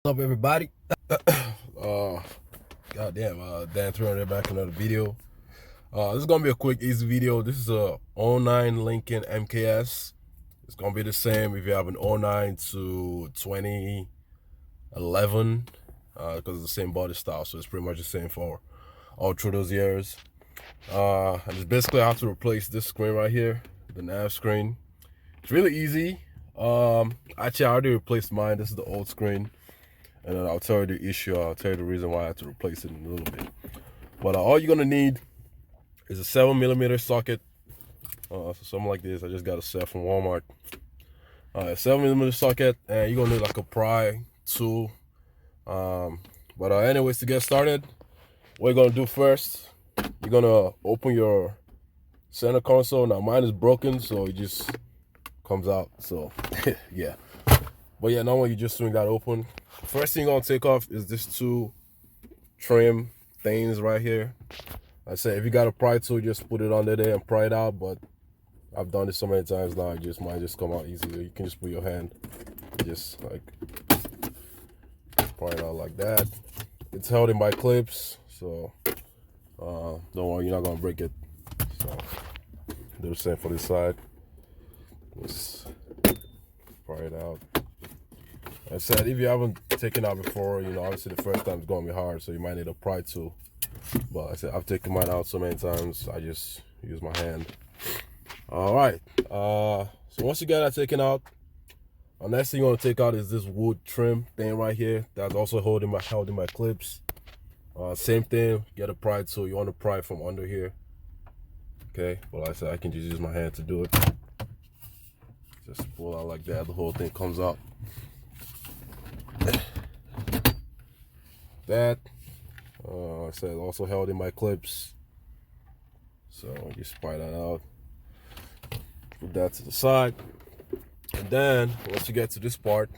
What's up, everybody? Goddamn, Dan 300 back in another video. This is gonna be a quick, easy video. This is a '09 Lincoln MKS. It's gonna be the same if you have an '09 to 2011, because it's the same body style, so it's pretty much the same for all through those years. And it's basically how to replace this screen right here, the nav screen. It's really easy. Actually, I already replaced mine. This is the old screen. And then I'll tell you the issue. I'll tell you the reason why I had to replace it in a little bit. But all you're gonna need is a 7mm socket. So something like this. I just got a set from Walmart. 7mm socket, and you're gonna need like a pry tool. Anyways, to get started, what you're gonna do first, you're gonna open your center console. Now mine is broken, so it just comes out. So yeah. But yeah, normally you just swing that open. First thing you're gonna take off is this two trim things right here. I said if you got a pry tool, just put it under there and pry it out. But I've done this so many times now, it just might just come out easier. You can just put your hand, just like pry it out like that. It's held in by clips, so don't worry, you're not gonna break it. So do the same for this side. Just pry it out. I said, if you haven't taken out before, obviously the first time it's going to be hard, so you might need a pry tool. But I said, I've taken mine out so many times, I just use my hand. All right. So once you get that taken out, the next thing you want to take out is this wood trim thing right here. That's also held in my clips. Same thing, get a pry tool. You want to pry from under here. Okay. Well, I said, I can just use my hand to do it. Just pull out like that. The whole thing comes out. That I said also held in my clips, so just pry that out, put that to the side, and then once you get to this part,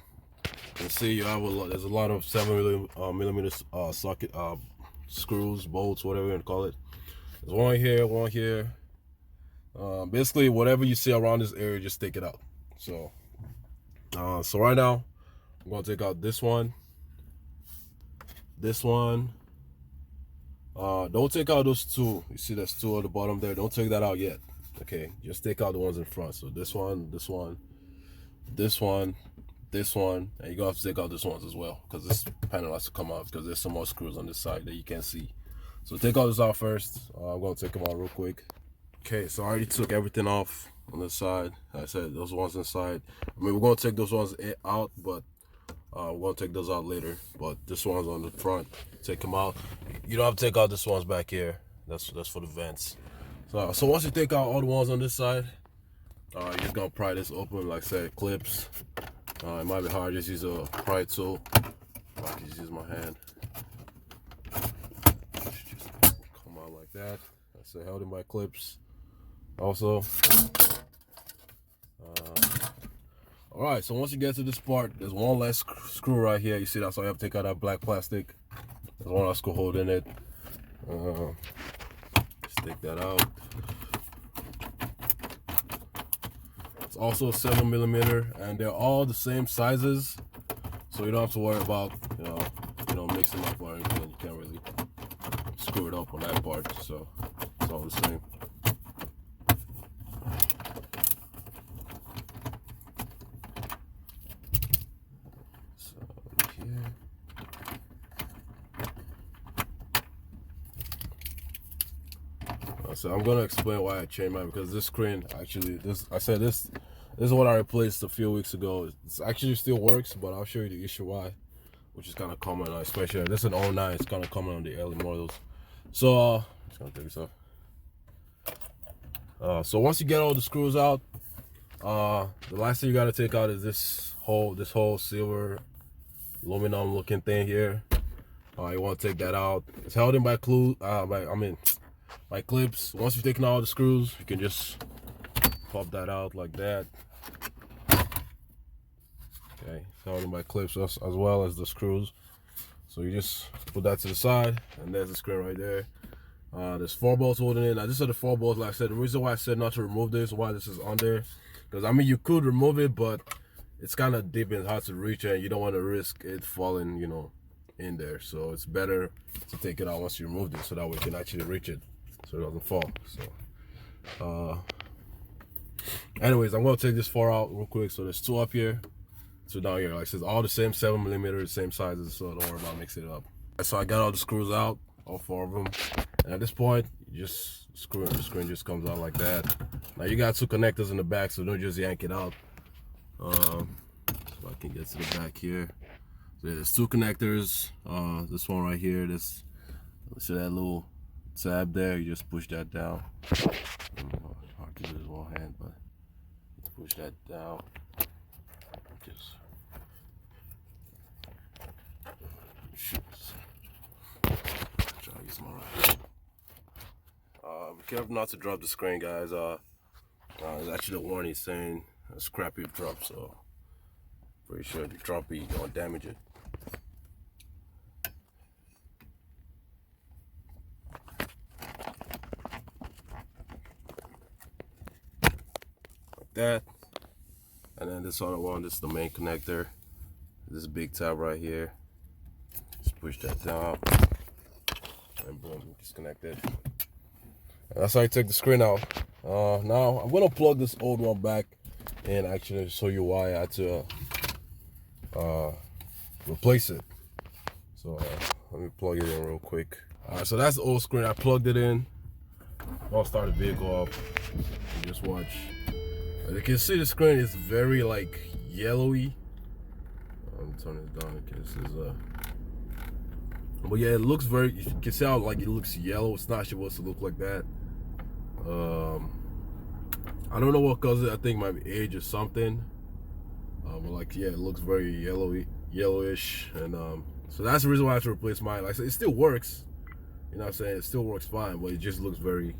you see you have there's a lot of 7mm socket screws, bolts, whatever you want to call it. There's one here. Basically whatever you see around this area, just take it out. So right now I'm gonna take out this one. Don't take out those two. You see there's two at the bottom there. Don't take that out yet. Okay, just take out the ones in front. So this one, and you're gonna have to take out this ones as well, because this panel has to come out because there's some more screws on this side that you can't see. So take all this out first. I'm gonna take them out real quick. Okay, so I already took everything off on this side. I said those ones inside. I mean, we're gonna take those ones out, but we're gonna take those out later. But this one's on the front. Take them out. You don't have to take out this ones back here. That's for the vents. So once you take out all the ones on this side, you're just gonna pry this open. Like I said, clips. It might be hard. Just use a pry tool. I can just use my hand. Just come out like that. I said held in by clips. Also. All right, so once you get to this part, there's one less screw right here. You see that? So you have to take out that black plastic. There's one less screw hole in it. Just take that out. It's also 7mm, and they're all the same sizes, so you don't have to worry about mixing up or anything. You can't really screw it up on that part. So it's all the same. So I'm gonna explain why I changed mine, because this screen actually, this is what I replaced a few weeks ago. It actually still works, but I'll show you the issue why, which is kind of common, especially this is an '09. It's kind of common on the early models. So just gonna take this off. So once you get all the screws out, the last thing you gotta take out is this whole silver aluminum looking thing here. You want to take that out. It's held in by by clips. Once you've taken out all the screws, you can just pop that out like that. Okay, it's held in by clips as well as the screws. So you just put that to the side, and there's the screen right there. There's 4 bolts holding it. Now these are the 4 bolts. Like I said, the reason why I said not to remove this, why this is on there, because I mean you could remove it, but it's kind of deep and hard to reach, and you don't want to risk it falling, you know, in there. So it's better to take it out once you remove it, so that way you can actually reach it, so it doesn't fall. So, anyways, I'm gonna take this far out real quick. So there's 2 up here, 2 down here. Like I said, all the same 7mm, same sizes. So don't worry about mixing it up. So I got all the screws out, all 4 of them. And at this point, you just screw it. The screen just comes out like that. Now you got 2 connectors in the back, so don't just yank it out. So I can get to the back here. So there's 2 connectors. This one right here. This, see that little tab there? You just push that down. Hard to do this one hand, but push that down. Just try to use my right hand. Be careful not to drop the screen, guys. There's actually a warning saying scrap if drop, so pretty sure if you drop it, you're gonna damage it. Like that. And then this other one, this is the main connector. This big tab right here. Just push that down. And boom, disconnected. And that's how I take the screen out. Now I'm gonna plug this old one back and actually show you why I had to replace it. So let me plug it in real quick. Alright, so that's the old screen. I plugged it in. I'll start the vehicle up and just watch. As you can see, the screen is very like yellowy. I'm turning it down in case it's but yeah, it looks very, you can see how like it looks yellow. It's not supposed to look like that. I don't know what causes it. I think it might be age or something. But like, yeah, it looks very yellowish, and so that's the reason why I have to replace mine. Like I said, it still works. You know what I'm saying? It still works fine, but it just looks very,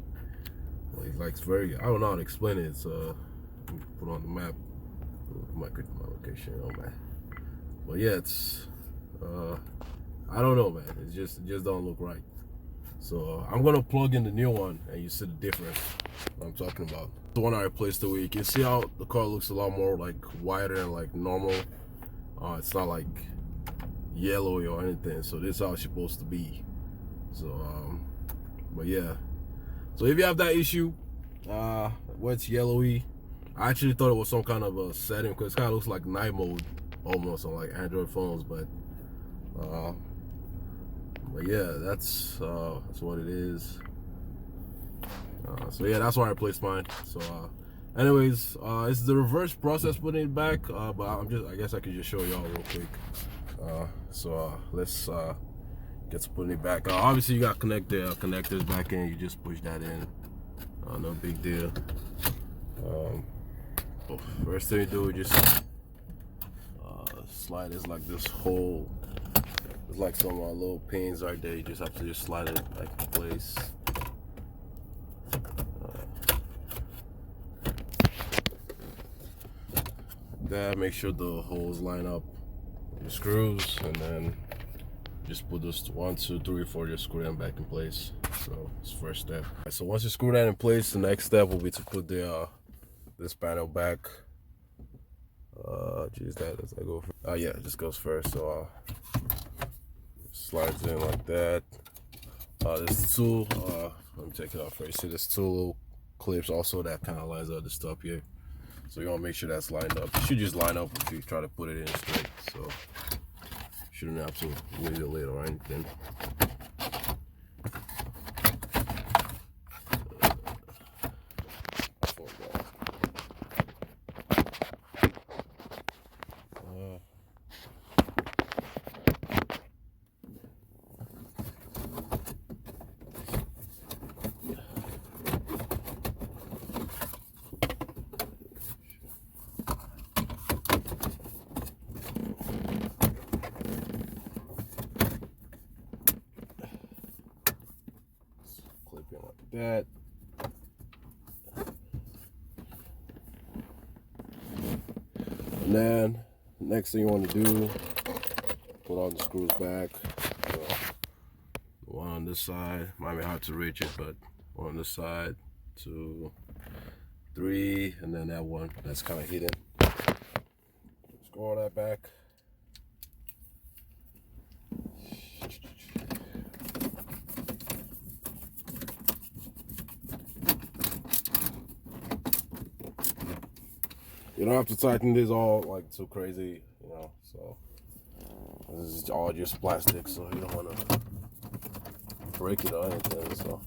like it's very, I don't know how to explain it. It's put on the map, my location, oh man. But yeah, it's I don't know, man. It just don't look right. So I'm gonna plug in the new one, and you see the difference. What I'm talking about. The one I replaced you can see how the car looks a lot more like wider and like normal. It's not like yellowy or anything. So this is how it's supposed to be. So but yeah. So if you have that issue, where it's yellowy, I actually thought it was some kind of a setting because it kind of looks like night mode almost on like Android phones, but yeah, that's what it is. So yeah, that's why I replaced mine. So anyways, it's the reverse process putting it back, but I guess I could just show y'all real quick. So let's get to putting it back. Obviously you got connectors back in, you just push that in. No big deal. First thing you do is just slide this like this hole. There's like some little pins right there. You just have to just slide it back in place. That make sure the holes line up with the screws, and then just put this 1, 2, 3, 4, just screw them back in place. So it's the first step. Right, so once you screw that in place, the next step will be to put the this panel back. Geez, does that go first? Yeah, it just goes first. So slides in like that. There's 2. Let me take it off first. See, there's 2 little clips also that kind of lines up the stuff here. So you want to make sure that's lined up. It should just line up if you try to put it in straight. So shouldn't have to wiggle it or anything. Like that. And then next thing you want to do, put all the screws back. So, one on this side, might be hard to reach it, but one on this side, 2, 3, and then that one that's kind of hidden. Roll that back. You don't have to tighten this all like too crazy, you know, so this is all just plastic, so you don't want to break it or anything, so.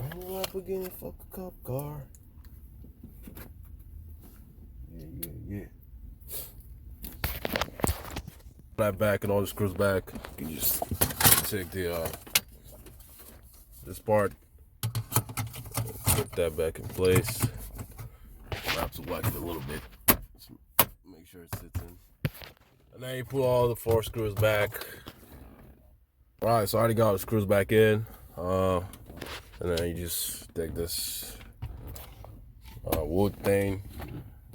I'm Lamborghini fuck a cop car. Yeah. That back and all the screws back. You can just take the this part, put that back in place. Perhaps whack it a little bit. Just make sure it sits in. And then you pull all the 4 screws back. Alright, so I already got the screws back in. And then you just take this wood thing.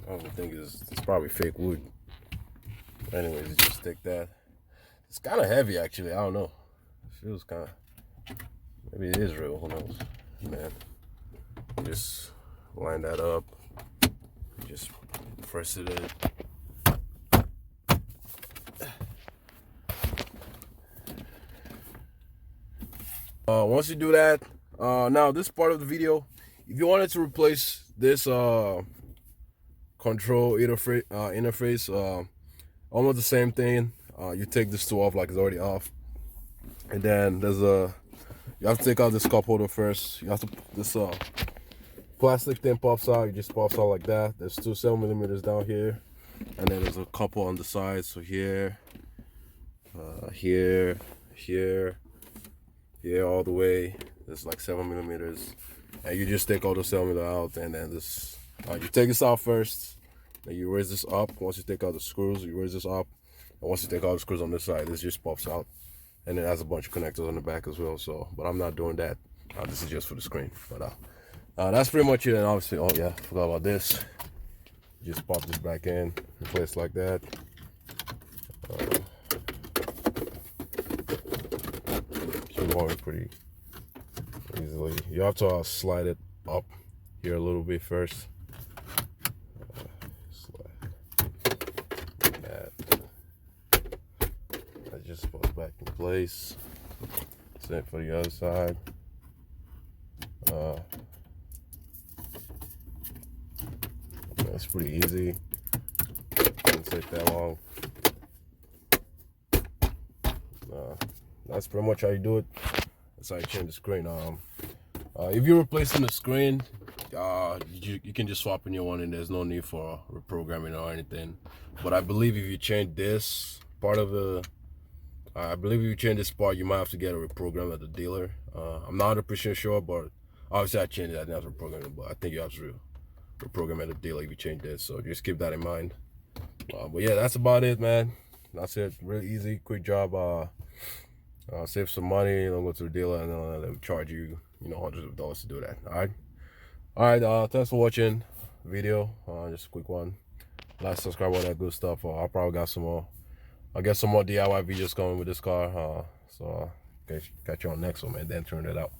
I don't think it's probably fake wood. Anyways, you just take that. It's kind of heavy, actually. I don't know. It feels kind of. Maybe it is real. Who knows, man? Just line that up. Just press it in. Once you do that, now this part of the video, if you wanted to replace this control interface, almost the same thing. You take this two off like it's already off, and then there's you have to take out this cup holder first. You have to this plastic thing pops out. You just pops out like that. There's 2 7mm down here, and then there's a couple on the side. So here, here, all the way. There's like 7mm, and you just take all the 7mm out, and then this you take this out first. Then you raise this up. Once you take out the screws, you raise this up. And once you take out the screws on this side, this just pops out. And it has a bunch of connectors on the back as well. So, but I'm not doing that. This is just for the screen. But that's pretty much it. And obviously, oh yeah, forgot about this. Just pop this back in place like that. Should hold pretty easily. You have to slide it up here a little bit first. Just put it back in place. Same for the other side. That's pretty easy. Doesn't take that long. That's pretty much how you do it. That's how you change the screen. If you're replacing the screen, you can just swap a new one, and there's no need for reprogramming or anything. But I believe if you change this part of the I believe if you change this part, you might have to get a reprogram at the dealer. I'm not 100% sure, but obviously I changed it. I didn't have to reprogram it, but I think you have to reprogram at the dealer if you change this. So just keep that in mind. But yeah, that's about it, man. That's it. Really easy, quick job. Save some money. Don't go to the dealer and then they'll charge you, hundreds of dollars to do that. All right. Thanks for watching the video. Just a quick one. Like, subscribe, all that good stuff. I'll probably got some more. I'll get some more DIY videos coming with this car. So catch you on next one, man. Then turn it out.